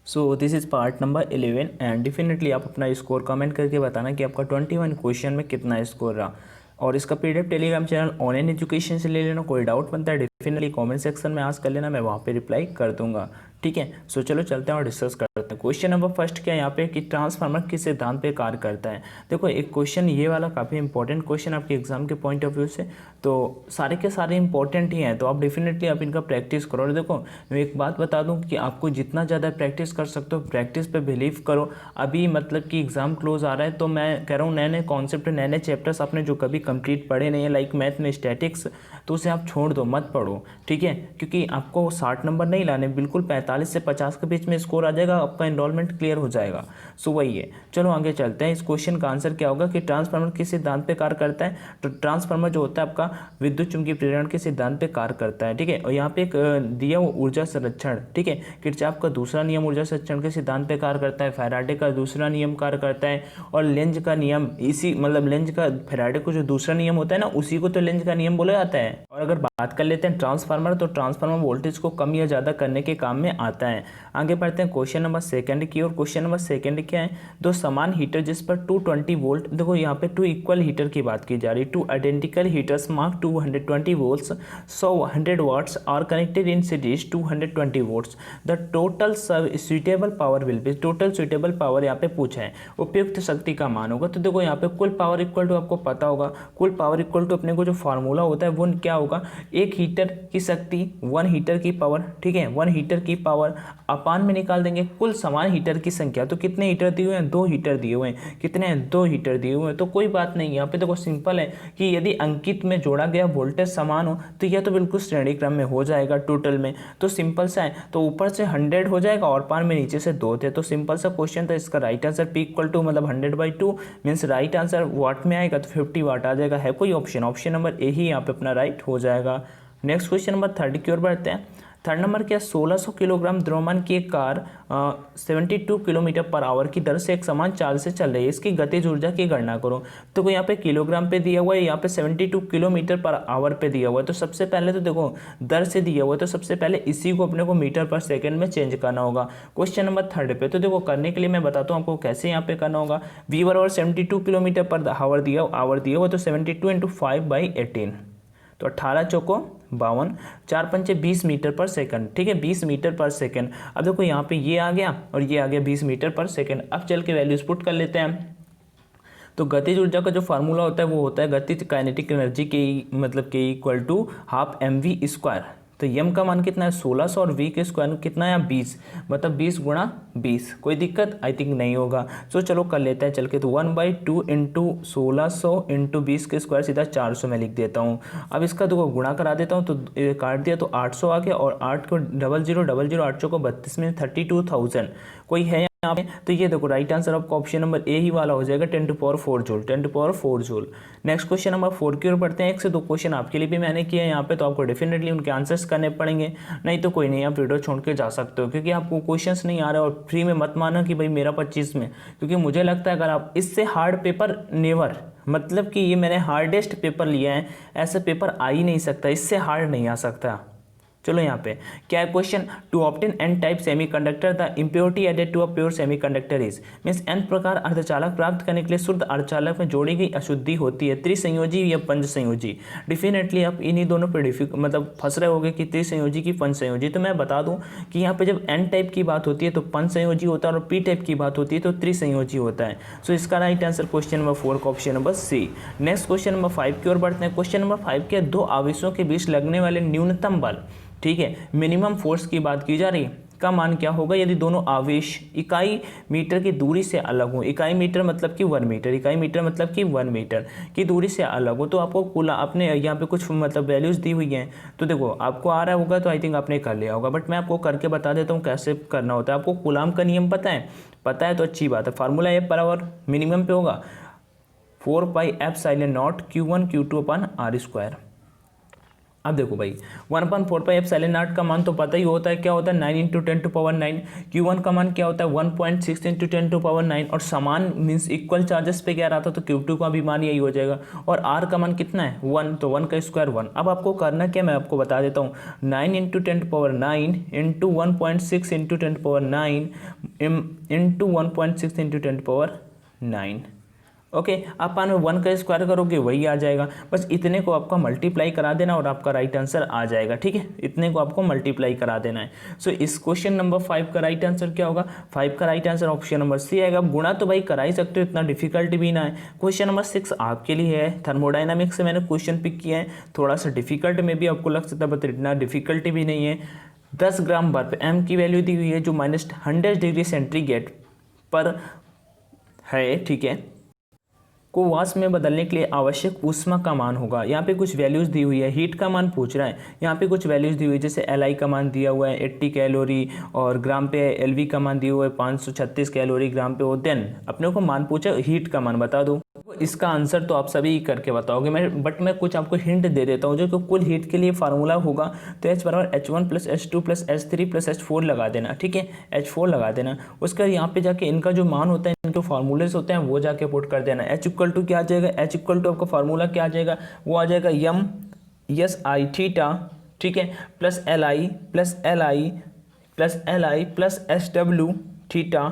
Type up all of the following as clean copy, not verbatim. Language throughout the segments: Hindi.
So this is part number 11 and definitely आप अपना स्कोर कमेंट करके बताना कि आपका 21 क्वेश्चन में कितना स्कोर रहा। और इसका PDF Telegram channel online education से ले लेना। कोई डाउट बनता है डेफिनेटली कमेंट सेक्शन में आस्क कर लेना, मैं वहाँ पे रिप्लाई कर दूंगा। ठीक है, सो चलो चलते हैं और डिस्कस करते हैं। क्वेश्चन नंबर फर्स्ट क्या है यहाँ पे कि ट्रांसफार्मर किस सिद्धांत पे कार्य करता है। देखो एक क्वेश्चन ये वाला काफ़ी इंपॉर्टेंट क्वेश्चन आपके एग्जाम के पॉइंट ऑफ व्यू से, तो सारे के सारे इंपॉर्टेंट ही हैं, तो आप डेफिनेटली आप इनका प्रैक्टिस करो। और देखो मैं एक बात बता दूं कि आपको जितना ज़्यादा प्रैक्टिस कर सकते हो प्रैक्टिस पे बिलीव करो। अभी मतलब कि एग्ज़ाम क्लोज आ रहा है, तो मैं कह रहा हूँ नए नए कॉन्सेप्ट, नए नए चैप्टर्स आपने जो कभी कंप्लीट पढ़े नहीं है, लाइक मैथ में स्टैटिक्स, तो उसे आप छोड़ दो, मत पढ़ो। ठीक है, क्योंकि आपको 60 नंबर नहीं लाने, बिल्कुल 45 से 50 के बीच में स्कोर आ जाएगा, आपका एनरोलमेंट क्लियर हो जाएगा। सो वही है। चलो आगे चलते हैं। इस क्वेश्चन का आंसर क्या होगा कि ट्रांसफार्मर किस सिद्धांत पे कार्य करता है। तो ट्रांसफार्मर जो होता है आपका विद्युत चुंबकीय प्रेरण के सिद्धांत पे कार्य करता है। ठीक है, और यहाँ पे एक दिया हुआ ऊर्जा संरक्षण, ठीक है, किरचॉफ का दूसरा नियम ऊर्जा संरक्षण के सिद्धांत पे कार्य करता है, फैराडे का दूसरा नियम कार्य करता है, और लेंज का नियम, इसी मतलब लेंज का, फैराडे को जो दूसरा नियम होता है ना, उसी को तो लेंज का नियम बोला जाता है। और अगर बात कर लेते हैं ट्रांसफार्मर, तो ट्रांसफार्मर वोल्टेज को कम या ज़्यादा करने के काम में आता है। आगे बढ़ते हैं क्वेश्चन नंबर सेकंड की। और क्वेश्चन नंबर सेकंड क्या है, दो समान हीटर जिस पर 220 वोल्ट, देखो यहाँ पे 2 इक्वल हीटर की बात की जा रही है, 2 identical heaters mark 220 volts, 100 watts are connected in series 220 volts, the total suitable power will be, total suitable power यहाँ पे पूछा है, उपयुक्त शक्ति का मान होगा। तो देखो यहाँ पे कुल पावर इक्वल टू, आपको पता होगा कुल पावर इक्वल टू अपने को जो फार्मूला होता है वो क्या होगा, एक हीटर की शक्ति 1 हीटर की पावर, ठीक है, 1 हीटर की पावर अपान में निकाल देंगे कुल समान हीटर की संख्या। तो कितने हीटर दिए हुए हैं, 2 हीटर दिए हुए हैं, कितने हैं, 2 हीटर दिए हुए हैं। तो कोई बात नहीं, यहाँ पे देखो सिंपल है कि यदि अंकित में जोड़ा गया वोल्टेज समान हो तो यह तो बिल्कुल श्रेणी क्रम में हो जाएगा टोटल में, तो सिंपल सा है। तो ऊपर से 100 हो जाएगा और पार में नीचे से 2 थे, तो सिंपल सा क्वेश्चन था। इसका right answer P equal to मतलब 100/2 मीन्स राइट आंसर वाट में आएगा तो 50 वाट आ जाएगा। है कोई ऑप्शन, ऑप्शन नंबर ए ही यहाँ पे अपना राइट हो जाएगा। नेक्स्ट क्वेश्चन नंबर थर्ड की ओर बढ़ते हैं। थर्ड नंबर क्या, 1600 किलोग्राम द्रव्यमान की एक कार 72 किलोमीटर पर आवर की दर से एक समान चाल से चल रही है, इसकी गतिज ऊर्जा की गणना करो। तो यहाँ पे किलोग्राम पे दिया हुआ है, यहाँ पे 72 किलोमीटर पर आवर पे दिया हुआ है। तो सबसे पहले तो देखो दर से दिया हुआ है, तो सबसे पहले इसी को अपने को मीटर पर सेकंड में चेंज करना होगा। क्वेश्चन नंबर थर्ड पे तो देखो करने के लिए मैं बताता हूँ आपको कैसे यहाँ पे करना होगा। वीवर और 72 किलोमीटर पर आवर दिया हुआ, तो 72 × 5/18, तो 18 चौको 52, 4 पंचे 20 मीटर पर सेकंड। ठीक है, 20 मीटर पर सेकंड। अब देखो यहाँ पे ये आ गया और ये आ गया 20 मीटर पर सेकंड। अब चल के वैल्यूज पुट कर लेते हैं। तो गतिज ऊर्जा का जो फार्मूला होता है वो होता है गतिज काइनेटिक एनर्जी के मतलब के इक्वल टू हाफ mv²। तो यम का मान कितना है 1600 और वी के स्क्वायर कितना है 20, मतलब 20 × 20। कोई दिक्कत आई थिंक नहीं होगा। सो चलो कर लेते हैं चल के। तो 1/2 × 1600 × 20 के स्क्वायर सीधा 400 में लिख देता हूँ। अब इसका देखो गुणा करा देता हूँ, तो काट दिया तो 800 आ गया, और 8 को 0000 800 को 32 में 32,000। कोई है यहाँ पे, तो ये देखो राइट आंसर आपका ऑप्शन नंबर ए ही वाला हो जाएगा, 10⁴ joule, 10⁴ joule. Next question number 4 की ओर बढ़ते हैं। 1 से 2 क्वेश्चन आपके लिए भी मैंने किए हैं यहाँ पे, तो आपको डेफिनेटली उनके आंसर्स करने पड़ेंगे, नहीं तो कोई नहीं, आप वीडियो छोड़ के जा सकते हो, क्योंकि आपको क्वेश्चंस नहीं आ रहे। और फ्री में मत माना कि भाई मेरा 25 में, क्योंकि मुझे लगता है अगर आप इससे हार्ड पेपर नेवर, मतलब कि ये मैंने हार्डेस्ट पेपर लिया है, ऐसा पेपर आ ही नहीं सकता, इससे हार्ड नहीं आ सकता। चलो यहाँ पे क्या है question, to obtain N type semiconductor the impurity added to a pure semiconductor is, means N प्रकार अर्धचालक प्राप्त करने के लिए शुद्ध अर्धचालक में जोड़ी गई अशुद्धि होती है, त्रिसंयोजी या पंचसंयोजी। डेफिनेटली आप इन्हीं दोनों पर मतलब फंस रहे होगे कि त्रिसंयोजी की पंचसंयोजी। तो मैं बता दूं कि यहाँ पे जब एन टाइप की बात होती है तो पंचसंयोजी होता है, और पी टाइप की बात होती है तो त्रिसंयोजी होता है। सो इसका राइट आंसर क्वेश्चन नंबर 4 का option number C. Next question number 5 की ओर बढ़ते हैं। क्वेश्चन नंबर 5 के दो आवेशों के बीच लगने वाले न्यूनतम बल, ठीक है, मिनिमम फोर्स की बात की जा रही है, का मान क्या होगा यदि दोनों आवेश इकाई मीटर की दूरी से अलग हो। इकाई मीटर मतलब कि 1 मीटर, इकाई मीटर मतलब कि 1 मीटर की दूरी से अलग हो। तो आपको कुल अपने यहाँ पे कुछ मतलब वैल्यूज दी हुई हैं, तो देखो आपको आ रहा होगा, तो आई थिंक आपने कर लिया होगा, बट मैं आपको करके बता देता हूँ कैसे करना होता है। आपको कूलाम का नियम पता है, पता है तो अच्छी बात है। फार्मूला F बराबर मिनिमम पे होगा 4πε0 Q1 Q2/r²। अब देखो भाई 1/4πε0 का मान तो पता ही होता है, क्या होता है 9 × 10⁻9। Q1 का मान क्या होता है 1.6 × 10⁻9, और समान मीन्स इक्वल चार्जेस पे क्या रहा था, तो Q2 का भी मान यही हो जाएगा। और R का मान कितना है 1, तो 1 का स्क्वायर 1। अब आपको करना क्या, मैं आपको बता देता हूँ, 9 × 10⁻9 इंटू 1.6 × 10⁻9 इंटू 1.6 × 10⁻9। ओके, आप में 1 का स्क्वायर करोगे वही आ जाएगा, बस इतने को आपका मल्टीप्लाई करा देना और आपका राइट आंसर आ जाएगा। ठीक है, इतने को आपको मल्टीप्लाई करा देना है। सो इस क्वेश्चन नंबर 5 का राइट आंसर क्या होगा, 5 का right answer option number C आएगा। गुणा तो भाई करा ही सकते हो, इतना डिफिकल्ट भी ना है। क्वेश्चन नंबर 6 आपके लिए है, थर्मोडाइनमिक्स से मैंने क्वेश्चन पिक किया है, थोड़ा सा डिफिकल्ट में भी आपको लग सकता है, बट इतना डिफिकल्ट भी नहीं है। 10 ग्राम बर्फ, एम की वैल्यू दी हुई है जो -100 डिग्री सेंटीग्रेड पर है, ठीक है, को वाष्प में बदलने के लिए आवश्यक ऊष्मा का मान होगा। यहाँ पे कुछ वैल्यूज़ दी हुई है, हीट का मान पूछ रहा है, यहाँ पे कुछ वैल्यूज़ दी हुई है, जैसे Li का मान दिया हुआ है 80 कैलोरी, और ग्राम पे Lv का मान दिया हुआ है 536 कैलोरी ग्राम पे। वो देन अपने को मान पूछा, हीट का मान बता दो। इसका आंसर तो आप सभी करके बताओगे, मैं कुछ आपको हिंट दे देता हूँ। जो कि कुल हीट के लिए फार्मूला होगा तो H = H1 + H2 + H3 + H4 लगा देना। ठीक है, H4 लगा देना। उसका यहाँ पे जाके इनका जो मान होता है, इनके फार्मूलेस होते हैं, वो जाके पुट कर देना। H = क्या आ जाएगा, H = आपका फार्मूला क्या आ जाएगा, वो आ जाएगा m/SI थीटा, ठीक है, plus Li plus SW theta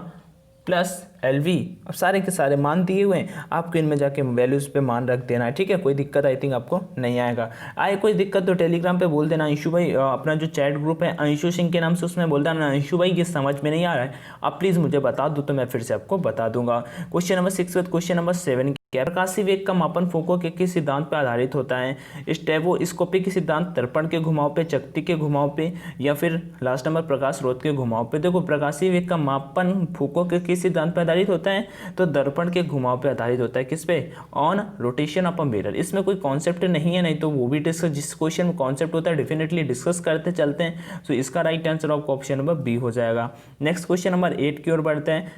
plus LV। अब सारे के सारे मान दिए हुए हैं, आपको इनमें जाके वैल्यूज़ पे मान रख देना है। ठीक है, कोई दिक्कत आई थिंक आपको नहीं आएगा। आए कोई दिक्कत तो टेलीग्राम पे बोल देना। अंशु भाई, अपना जो चैट ग्रुप है अंशु सिंह के नाम से, उसमें बोल देना अंशु भाई ये समझ में नहीं आ रहा है, आप प्लीज़ मुझे बता दो, तो मैं फिर से आपको बता दूंगा। क्वेश्चन नंबर 6 के क्वेश्चन नंबर 7 क्या, प्रकाशीय वेग का मापन फूको के किस सिद्धांत पर आधारित होता है, स्टेबोस्कोपिक सिद्धांत, दर्पण के घुमाव पे, चकती के घुमाव पे, या फिर लास्ट नंबर प्रकाश स्रोत के घुमाव पे। देखो प्रकाशीय वेग का मापन फूको के किस सिद्धांत पर आधारित होता है, तो दर्पण के घुमाव पे आधारित होता है। किस पे, on rotation of a mirror. इसमें कोई कॉन्सेप्ट नहीं है, नहीं तो वो भी डिस्कस, जिस क्वेश्चन में कॉन्सेप्ट होता है डेफिनेटली डिस्कस करते चलते हैं। सो इसका राइट आंसर आपको ऑप्शन नंबर बी हो जाएगा। नेक्स्ट क्वेश्चन नंबर 8 की ओर बढ़ते हैं।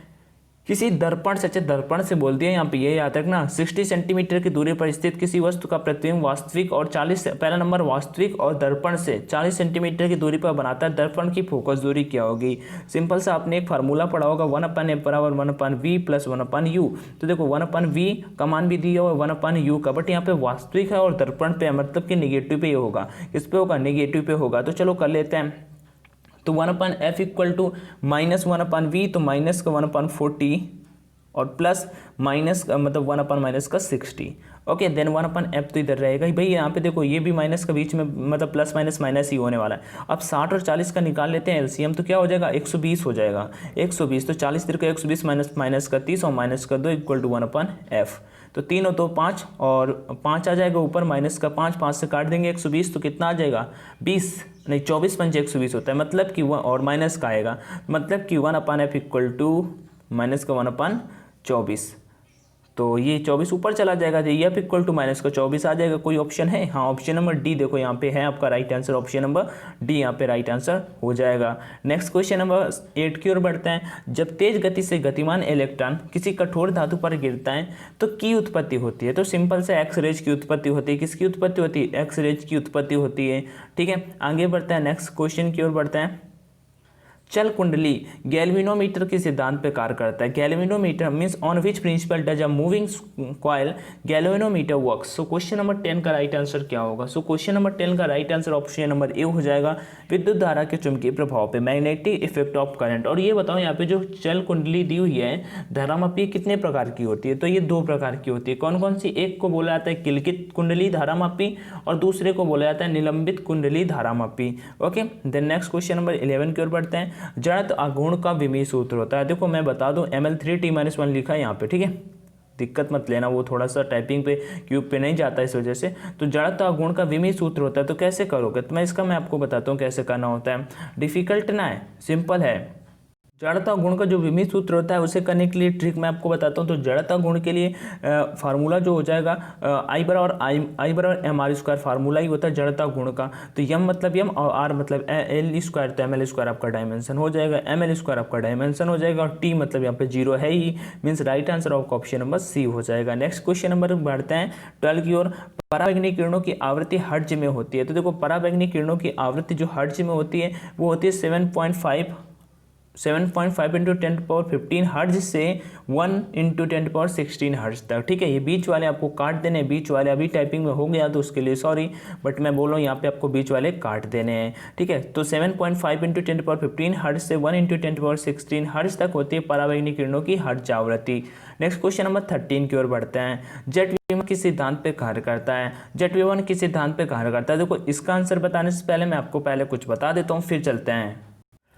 किसी दर्पण से, दर्पण से बोल दिया, यहाँ पे ये याद रखना, 60 सेंटीमीटर की दूरी पर स्थित किसी वस्तु का प्रतिबिंब वास्तविक और 40, पहला नंबर वास्तविक और दर्पण से 40 सेंटीमीटर की दूरी पर बनाता है, दर्पण की फोकस दूरी क्या होगी। सिंपल सा आपने एक फार्मूला पढ़ा होगा, 1/f = 1/v + 1/u। तो देखो 1/v का मान भी दिया हुआ है 1/u का, बट यहाँ पे वास्तविक है और दर्पण पे, मतलब कि निगेटिव पे ये होगा। किस पे होगा, निगेटिव पे होगा। तो चलो कर लेते हैं। तो 1/f = -1/v, तो माइनस का 1/40 और प्लस माइनस मतलब 1/-60। ओके, देन 1/f तो इधर रहेगा ही भाई। यहाँ पे देखो ये भी माइनस का बीच में, मतलब प्लस माइनस माइनस ही होने वाला है। अब 60 और 40 का निकाल लेते हैं एलसीएम, तो क्या हो जाएगा 120 हो जाएगा। 120 तो 40 का 120 माइनस का 30 और माइनस का 2 = 1/f। तो 3 और 2 5 और 5 आ जाएगा ऊपर, माइनस का 5, 5 से काट देंगे 120, तो कितना आ जाएगा 20 नहीं 24 पंच 120 होता है, मतलब कि और माइनस का आएगा, मतलब कि 1/f = माइनस का 1/24। तो ये 24 ऊपर चला जाएगा, तो ये = माइनस का 24 आ जाएगा। कोई ऑप्शन है, हाँ ऑप्शन नंबर डी देखो यहाँ पे है आपका right answer, option number D यहाँ पे राइट आंसर हो जाएगा। नेक्स्ट क्वेश्चन नंबर 8 की ओर बढ़ते हैं। जब तेज गति से गतिमान इलेक्ट्रॉन किसी कठोर धातु पर गिरता है तो की उत्पत्ति होती है। तो सिंपल से एक्स रेज की उत्पत्ति होती है। किसकी उत्पत्ति होती है, एक्स रेज की उत्पत्ति होती है। ठीक है, आगे बढ़ते हैं, नेक्स्ट क्वेश्चन की ओर बढ़ते हैं। चल कुंडली गैल्वेनोमीटर के सिद्धांत पे कार्य करता है। Galvanometer means on which principle does a moving coil galvanometer works. So question number 10 का राइट आंसर क्या होगा। सो क्वेश्चन नंबर 10 का राइट आंसर ऑप्शन नंबर ए हो जाएगा, विद्युत धारा के चुंबकीय प्रभाव पे, मैग्नेटिक इफेक्ट ऑफ करंट। और ये बताओ यहाँ पे जो चल कुंडली दी हुई है धारामापी कितने प्रकार की होती है, तो ये 2 प्रकार की होती है। कौन कौन सी, एक को बोला जाता है किलकित कुंडली धारामापी और दूसरे को बोला जाता है निलंबित कुंडली धारामापी। Okay, then next question number 11 की ओर बढ़ते हैं। जड़त्व आघूर्ण का विमीय सूत्र होता है। देखो मैं बता दूं ml3t-1 लिखा है यहाँ पे, ठीक है, दिक्कत मत लेना, वो थोड़ा सा टाइपिंग पे क्यूब पे नहीं जाता इस वजह से। तो जड़त्व आघूर्ण का विमीय सूत्र होता है, तो कैसे करोगे, तो मैं आपको बताता हूँ कैसे करना होता है। डिफिकल्ट ना है, सिंपल है। जड़ता गुण का जो विमित सूत्र होता है उसे करने के लिए ट्रिक मैं आपको बताता हूँ। तो जड़ता गुण के लिए फार्मूला जो हो जाएगा आई बराबर एम आर स्क्वायर, फार्मूला ही होता है जड़ता गुण का। तो यम मतलब यम और आर मतलब एल स्क्वायर, तो एम एल स्क्वायर आपका डायमेंशन हो जाएगा, एम एल स्क्वायर आपका डायमेंशन हो जाएगा, और टी मतलब यहाँ पे जीरो है ही, मीन्स राइट आंसर आपका ऑप्शन नंबर सी हो जाएगा। नेक्स्ट क्वेश्चन नंबर बढ़ते हैं 12 की ओर। पराबैंगनी किरणों की आवृत्ति हर्ट्ज में होती है। तो देखो पराबैंगनी किरणों की आवृत्ति जो हर्ट्ज में होती है वो होती है 7.5 इंटू 10⁻15 हर्ट्ज से 1 इंटू 10⁻16 हर्ट्ज तक। ठीक है, ये बीच वाले आपको काट देने हैं, बीच वाले अभी टाइपिंग में हो गया तो उसके लिए सॉरी, बट मैं बोल रहा हूँ यहाँ पे आपको बीच वाले काट देने हैं। ठीक है, तो 7.5 इंटू 10⁻15 हर्ट्ज से 1 इंटू 10⁻16 हर्ट्ज तक होती है पराबैंगनी किरणों की हर्ट्ज आवृत्ति। नेक्स्ट क्वेश्चन नंबर 13 की ओर बढ़ते हैं। जेट विमान किस सिद्धांत पे कार्य करता है? जेट विमान किस सिद्धांत पे कार्य करता है? देखो इसका आंसर बताने से पहले मैं आपको पहले कुछ बता देता हूँ, फिर चलते हैं।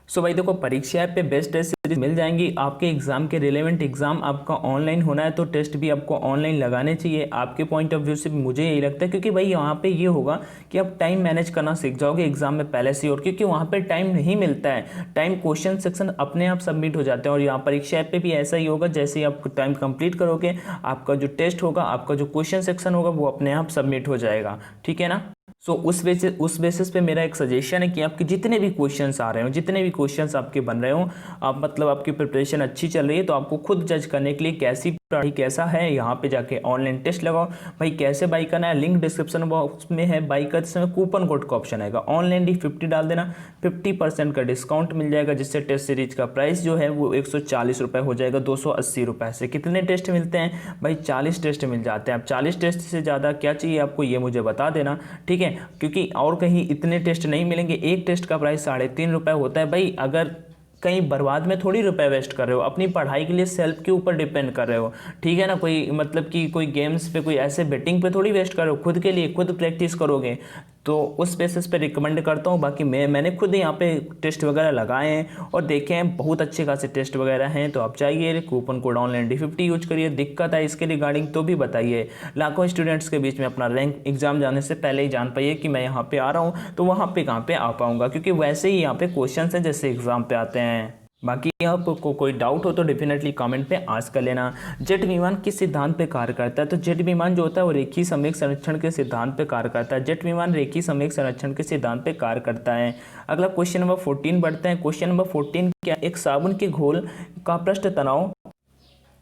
सो भाई देखो परीक्षा ऐप पे बेस्ट टेस्ट सीरीज मिल जाएंगी आपके एग्जाम के रिलेवेंट। एग्जाम आपका ऑनलाइन होना है तो टेस्ट भी आपको ऑनलाइन लगाने चाहिए। आपके पॉइंट ऑफ व्यू से मुझे यही लगता है, क्योंकि भाई यहाँ पे ये होगा कि आप टाइम मैनेज करना सीख जाओगे एग्जाम में पहले से, और क्योंकि वहाँ पे टाइम नहीं मिलता है, टाइम क्वेश्चन सेक्शन अपने आप सबमिट हो जाते हैं। और यहाँ परीक्षा ऐप पे भी ऐसा ही होगा, जैसे ही आप टाइम कंप्लीट करोगे आपका जो टेस्ट होगा, आपका जो क्वेश्चन सेक्शन होगा वो अपने आप सबमिट हो जाएगा। ठीक है ना। सो उस बेसिस पे मेरा एक सजेशन है कि आपके जितने भी क्वेश्चंस आ रहे हो, जितने भी क्वेश्चंस आपके बन रहे हो, आप मतलब आपकी प्रिपरेशन अच्छी चल रही है, तो आपको खुद जज करने के लिए कैसी पढ़ाई कैसा है, यहाँ पे जाके ऑनलाइन टेस्ट लगाओ। भाई कैसे बाई करना है, लिंक डिस्क्रिप्शन बॉक्स में है। बाई करते समय कूपन कोड का ऑप्शन आएगा, ऑनलाइन 50 डाल देना, 50% का डिस्काउंट मिल जाएगा, जिससे टेस्ट सीरीज का प्राइस जो है वो 140 रुपये हो जाएगा 280 रुपये से। कितने टेस्ट मिलते हैं भाई? 40 टेस्ट मिल जाते हैं। अब 40 टेस्ट से ज़्यादा क्या चाहिए आपको, ये मुझे बता देना। ठीक है, क्योंकि और कहीं इतने टेस्ट नहीं मिलेंगे। एक टेस्ट का प्राइस 3.5 रुपये होता है। भाई अगर कहीं बर्बाद में थोड़ी रुपए वेस्ट कर रहे हो, अपनी पढ़ाई के लिए सेल्फ के ऊपर डिपेंड कर रहे हो। ठीक है ना, कोई मतलब कि कोई गेम्स पे, कोई ऐसे बेटिंग पे थोड़ी वेस्ट कर रहे हो, खुद के लिए खुद प्रैक्टिस करोगे, तो उस बेसिस पे रिकमेंड करता हूँ। बाकी मैंने खुद यहाँ पे टेस्ट वगैरह लगाए हैं और देखे हैं, बहुत अच्छे खासे टेस्ट वगैरह हैं। तो आप चाहिए coupon code online D50 use करिए। दिक्कत है इसके रिगार्डिंग तो भी बताइए। लाखों स्टूडेंट्स के बीच में अपना रैंक एग्जाम जाने से पहले ही जान पाइए कि मैं यहाँ पे आ रहा हूँ, तो वहाँ पे कहाँ पे आ पाऊँगा, क्योंकि वैसे ही यहाँ पे क्वेश्चन हैं जैसे एग्जाम पे आते हैं। बाकी आपको कोई डाउट हो तो डेफिनेटली कमेंट पे आस्क कर लेना। जेट विमान किस सिद्धांत पे कार्य करता है? तो जेट विमान जो होता है वो रेखीय संवेग संरक्षण के सिद्धांत पे कार्य करता है। जेट विमान रेखीय संवेग संरक्षण के सिद्धांत पे कार्य करता है। अगला क्वेश्चन नंबर 14 बढ़ते हैं। क्वेश्चन नंबर 14 क्या? एक साबुन के घोल का पृष्ठ तनाव,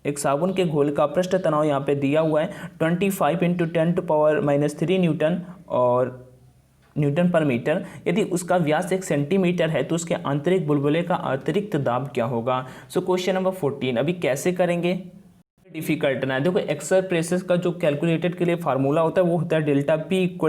एक साबुन के घोल का पृष्ठ तनाव यहाँ पे दिया हुआ है 25 × 10⁻³ न्यूटन और न्यूटन पर मीटर। यदि उसका व्यास 1 सेंटीमीटर है तो उसके आंतरिक बुलबुले का अतिरिक्त दाब क्या होगा? सो क्वेश्चन नंबर 14 अभी कैसे करेंगे, डिफिकल्ट ना है। देखो एक्सर प्रेसेस का जो कैलकुलेटेड के लिए फार्मूला होता है वो होता है डेल्टा P =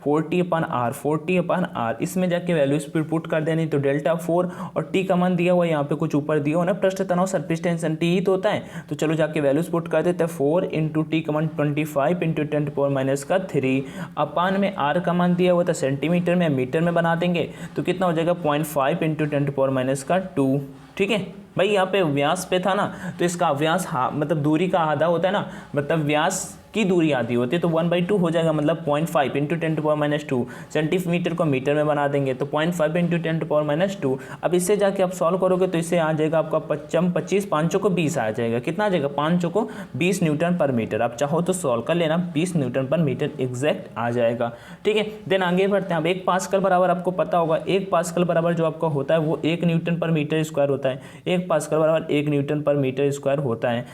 40/R, 40/R। इसमें जाके वैल्यूज पुट कर देनी, तो डेल्टा 4 और T का मान दिया हुआ है यहाँ पे, कुछ ऊपर दिया हुआ ना, पृष्ठ तनाव सरफेस टेंशन T ही तो होता है। तो चलो जाके वैल्यूज पुट कर देते हैं। 4 × T का मान 25 × 10⁻³ अपान में R का मान दिया हुआ था सेंटीमीटर में, मीटर में बना देंगे तो कितना हो जाएगा 0.5 × 10⁻²। ठीक है भाई, यहाँ पे व्यास पे था ना, तो इसका व्यास मतलब दूरी का आधा होता है ना, मतलब व्यास की दूरी आधी होती है, तो 1/2 हो जाएगा, मतलब 0.5 × 10⁻²। सेंटीमीटर को मीटर में बना देंगे तो 0.5 × 10⁻²। अब इससे जाके आप सॉल्व करोगे तो इससे आ जाएगा आपका 25, 5 को 20 आ जाएगा। कितना आ जाएगा? 5 को 20 न्यूटन पर मीटर। आप चाहो तो सॉल्व कर लेना, 20 न्यूटन पर मीटर एग्जैक्ट आ जाएगा। ठीक है, देन आगे बढ़ते हैं। अब 1 पास्कल बराबर आपको पता होगा, 1 पास्कल बराबर जो आपका होता है वो 1 न्यूटन पर मीटर स्क्वायर होता है। 1 पास्कल बराबर 1 न्यूटन पर मीटर स्क्वायर होता है।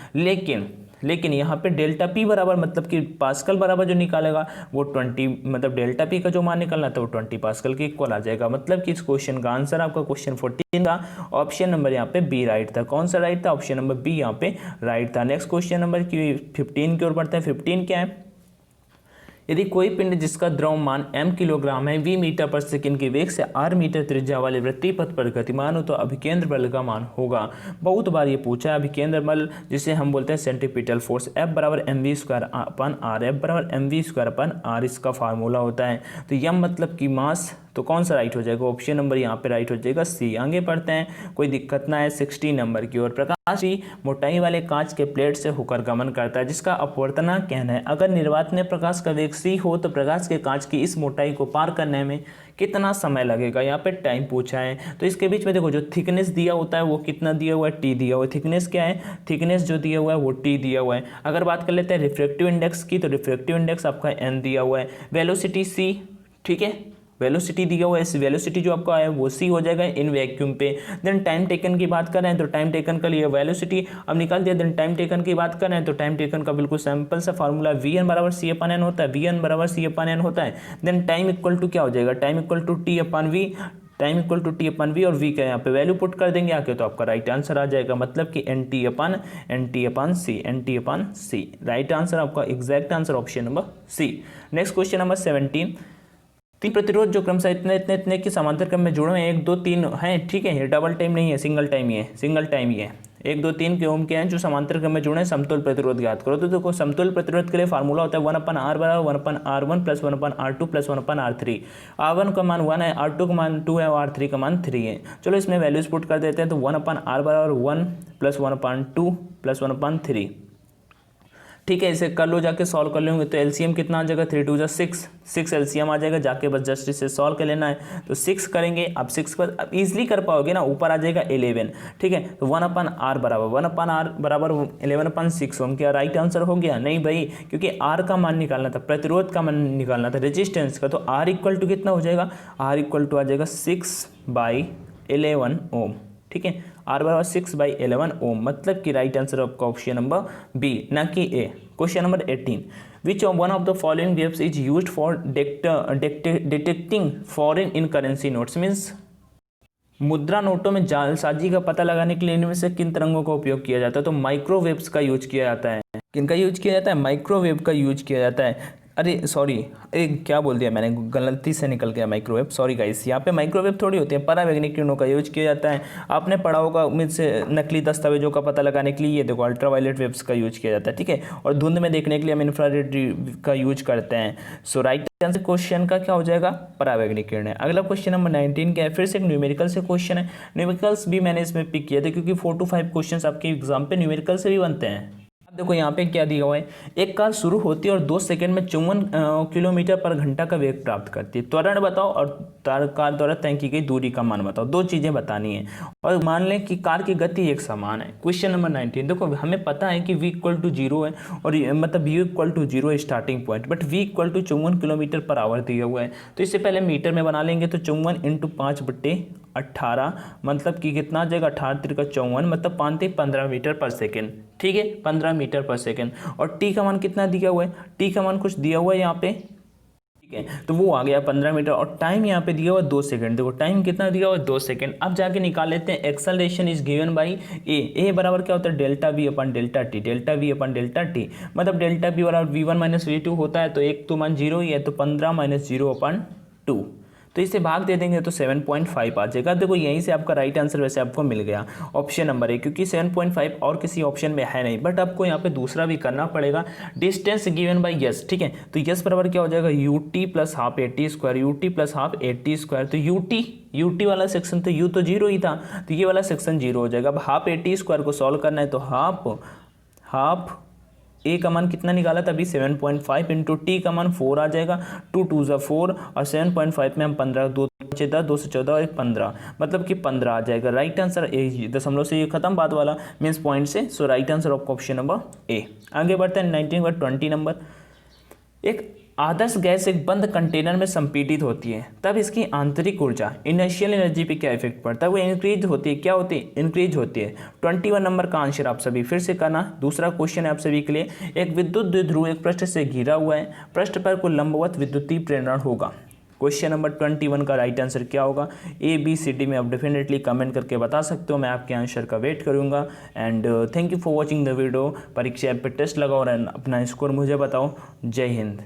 लेकिन यहाँ पे डेल्टा P बराबर, मतलब कि पास्कल बराबर जो निकालेगा वो 20, मतलब डेल्टा P का जो मान निकलना था वो 20 पास्कल के इक्वल आ जाएगा। मतलब कि इस क्वेश्चन का आंसर आपका क्वेश्चन 14 का ऑप्शन नंबर यहाँ पे B राइट था। कौन सा राइट था? ऑप्शन नंबर B यहाँ पे राइट था। नेक्स्ट क्वेश्चन नंबर 15 की ओर बढ़ते हैं। 15 क्या है? यदि कोई पिंड जिसका द्रव्यमान m किलोग्राम है v मीटर पर सेकंड के वेग से r मीटर त्रिज्या वाले वृत्तीय पथ पर गतिमान हो तो अभिकेंद्र बल का मान होगा। बहुत बार ये पूछा है। अभिकेंद्र बल जिसे हम बोलते हैं centripetal force, F = mv²/r, F = mv²/r इसका फार्मूला होता है। तो m मतलब कि मास, तो कौन सा राइट हो जाएगा, ऑप्शन नंबर यहाँ पे राइट हो जाएगा सी। आगे बढ़ते हैं, कोई दिक्कत ना है 60 नंबर की ओर। प्रकाश की मोटाई वाले कांच के प्लेट से होकर गमन करता है जिसका अपवर्तनांक कहना है। अगर निर्वात में प्रकाश का वेग c हो तो प्रकाश के कांच की इस मोटाई को पार करने में कितना समय लगेगा, यहाँ पे टाइम पूछा है। तो इसके बीच में देखो जो थिकनेस दिया होता है वो कितना दिया हुआ है, t दिया हुआ है। थिकनेस क्या है, थिकनेस जो दिया हुआ है वो t दिया हुआ है। अगर बात कर लेते हैं रिफ्रैक्टिव इंडेक्स की, तो रिफ्रैक्टिव इंडेक्स आपका n दिया हुआ है। वेलोसिटी c, ठीक है, वेलोसिटी दिया हुआ है, इस वेलोसिटी जो आपको आया वो c हो जाएगा इन वैक्यूम पे। देन टाइम टेकन की बात कर रहे हैं तो टाइम टेकन का लिए वेलोसिटी अब निकाल दिया। देन टाइम टेकन की बात कर रहे हैं तो टाइम टेकन का बिल्कुल सिंपल सा फार्मूला वी एन बराबर सी अपन एन होता है, वी एन बराबर सी अपन एन होता है। देन टाइम इक्वल टू क्या हो जाएगा, time equal to T upon V, time equal to T upon V, और वी का यहाँ पे वैल्यू पुट कर देंगे आके तो आपका राइट आंसर आ जाएगा। मतलब कि N T upon C, N T upon C. Right answer आपका exact answer option number C. Next question number 17, तीन प्रतिरोध जो क्रमशः इतने इतने इतने की समांतर क्रम में जुड़े हुए हैं, 1 2 3 हैं, ठीक है, ये डबल टाइम नहीं है, सिंगल टाइम ही है, सिंगल टाइम ही है। 1 2 3 के ओम के हैं जो समांतर क्रम में जुड़े हैं, समतुल्य प्रतिरोध ज्ञात करो। तो देखो समतुल्य प्रतिरोध के लिए फार्मूला होता है 1/r बराबर 1/r1 plus 1/r2 plus 1/r3। r1 का मान 1 है, r2 का मान 2 है और r3 का मान 3 है। चलो इसमें वैल्यूज पुट कर देते हैं। तो 1/r बराबर 1 प्लस 1/2 प्लस 1/3, ठीक है, इसे कर लो, जाके सॉल्व कर लेंगे तो एलसीएम कितना आ जाएगा, 3 2 6 एलसीएम आ जाएगा। जाके बस जस्ट इसे सॉल्व कर लेना है। तो 6 करेंगे, अब 6 पर अब ईजिली कर पाओगे ना, ऊपर आ जाएगा 11, ठीक है। तो 1/r बराबर 11/6 होम, क्या राइट आंसर हो गया? नहीं भाई, क्योंकि r का मान निकालना था, प्रतिरोध का मान निकालना था, रेजिस्टेंस का। तो r इक्वल टू कितना हो जाएगा, r इक्वल टू आ जाएगा 6/11 ओम, ठीक है। r बराबर 6/11 ओम, मतलब कि राइट आंसर आपका ऑप्शन नंबर बी, ना कि A. Question number 18, which one of the following waves is used for detecting foreign in currency notes, means मुद्रा नोटों में जालसाजी का पता लगाने के लिए इनमें से किन तरंगों का उपयोग किया जाता है? तो माइक्रोवेव्स का यूज किया जाता है। किनका यूज किया जाता है? माइक्रोवेव का यूज किया जाता है। अरे सॉरी, अरे क्या बोल दिया मैंने, गलती से निकल गया माइक्रोवेव, सॉरी गाइस। यहाँ पे माइक्रोवेव थोड़ी होती है, परावैज्ञानिक किरणों का यूज किया जाता है। आपने पढ़ा होगा उम्मीद से, नकली दस्तावेजों का पता लगाने के लिए ये देखो अल्ट्रावायलेट वेव्स का यूज किया जाता है, ठीक है। और धुंध में देखने के लिए हम इंफ्रारेड का यूज करते हैं। सो राइट आंसर क्वेश्चन का क्या हो जाएगा, परावैज्ञानिक किरण है। अगला क्वेश्चन नंबर 19 क्या है, फिर से एक न्यूमेरिकल से क्वेश्चन है। न्यूमेरिकल्स भी मैंने इसमें पिक किया था क्योंकि 4 to 5 क्वेश्चन आपके एग्जाम पे न्यूमेरिकल से भी बनते हैं। देखो यहाँ पे क्या दिया हुआ है, एक कार शुरू होती है और 2 सेकंड में 54 किलोमीटर पर घंटा का वेग प्राप्त करती है। त्वरण बताओ और कार द्वारा तय की गई दूरी का मान बताओ। 2 चीजें बतानी है और मान लें कि कार की गति एक समान है। क्वेश्चन नंबर 19, देखो हमें पता है कि v इक्वल टू 0 है और मतलब u इक्वल टू 0 है starting point, but v equal to 54 kilometre per hour दिया हुआ है। तो इससे पहले मीटर में बना लेंगे। तो 54 × 5/18 मतलब कि कितना आ जाएगा, 18 × 54 मतलब 15 मीटर पर सेकेंड, ठीक है, 15 मीटर पर सेकेंड। और t का मान कितना दिया हुआ है, t का मान कुछ दिया हुआ है यहाँ पे, ठीक है, तो वो आ गया 15 मीटर। और टाइम यहाँ पे दिया हुआ है 2 सेकंड। देखो टाइम कितना दिया हुआ है, 2 सेकंड। अब जाके निकाल लेते हैं। एक्सेलरेशन इज गिवन बाई ए बराबर क्या होता है, delta we upon delta T, delta we upon delta T, मतलब डेल्टा वी बराबर v1 - v2 होता है। तो एक तो मान 0 ही है, तो 15 - 0/2, तो इसे भाग दे देंगे तो 7.5 आ जाएगा। देखो यहीं से आपका राइट आंसर वैसे आपको मिल गया, ऑप्शन नंबर ए, क्योंकि 7.5 और किसी ऑप्शन में है नहीं। बट आपको यहाँ पे दूसरा भी करना पड़ेगा, डिस्टेंस गिवन बाय यस, ठीक है। तो यस बराबर क्या हो जाएगा, ut + ½ AT², ut + ½ AT²। तो ut वाला सेक्शन तो u तो 0 ही था, तो ये वाला सेक्शन 0 हो जाएगा। अब ½ AT² को सॉल्व करना है तो हाफ ए का मान कितना निकाला था अभी, 7.5 × t का मान 4 आ जाएगा। 2 2 4 और 7.5 में हम 15, 2 × 10 2 से 14 और 15, मतलब कि 15 आ जाएगा। राइट आंसर ए, दशमलव से ये खत्म बात वाला, मीन्स पॉइंट से। So right answer of option number A. आगे बढ़ते हैं 19/20 नंबर। एक आदर्श गैस एक बंद कंटेनर में संपीड़ित होती है, तब इसकी आंतरिक ऊर्जा इनर्शियल एनर्जी पे क्या इफेक्ट पड़ता है, वो इंक्रीज होती है। क्या होती है, इंक्रीज होती है। 21 नंबर का आंसर आप सभी फिर से करना। दूसरा क्वेश्चन है आप सभी के लिए, एक विद्युत द्विध्रुव एक पृष्ठ से घिरा हुआ है, पृष्ठ पर कोई लंबवत विद्युतीय प्रेरण होगा। क्वेश्चन नंबर 21 का राइट आंसर क्या होगा, ए बी सी डी में आप डेफिनेटली कमेंट करके बता सकते हो। मैं आपके आंसर का वेट करूंगा। And thank you for watching the video. परीक्षा ऐप पे टेस्ट लगाओ और अपना स्कोर मुझे बताओ। जय हिंद।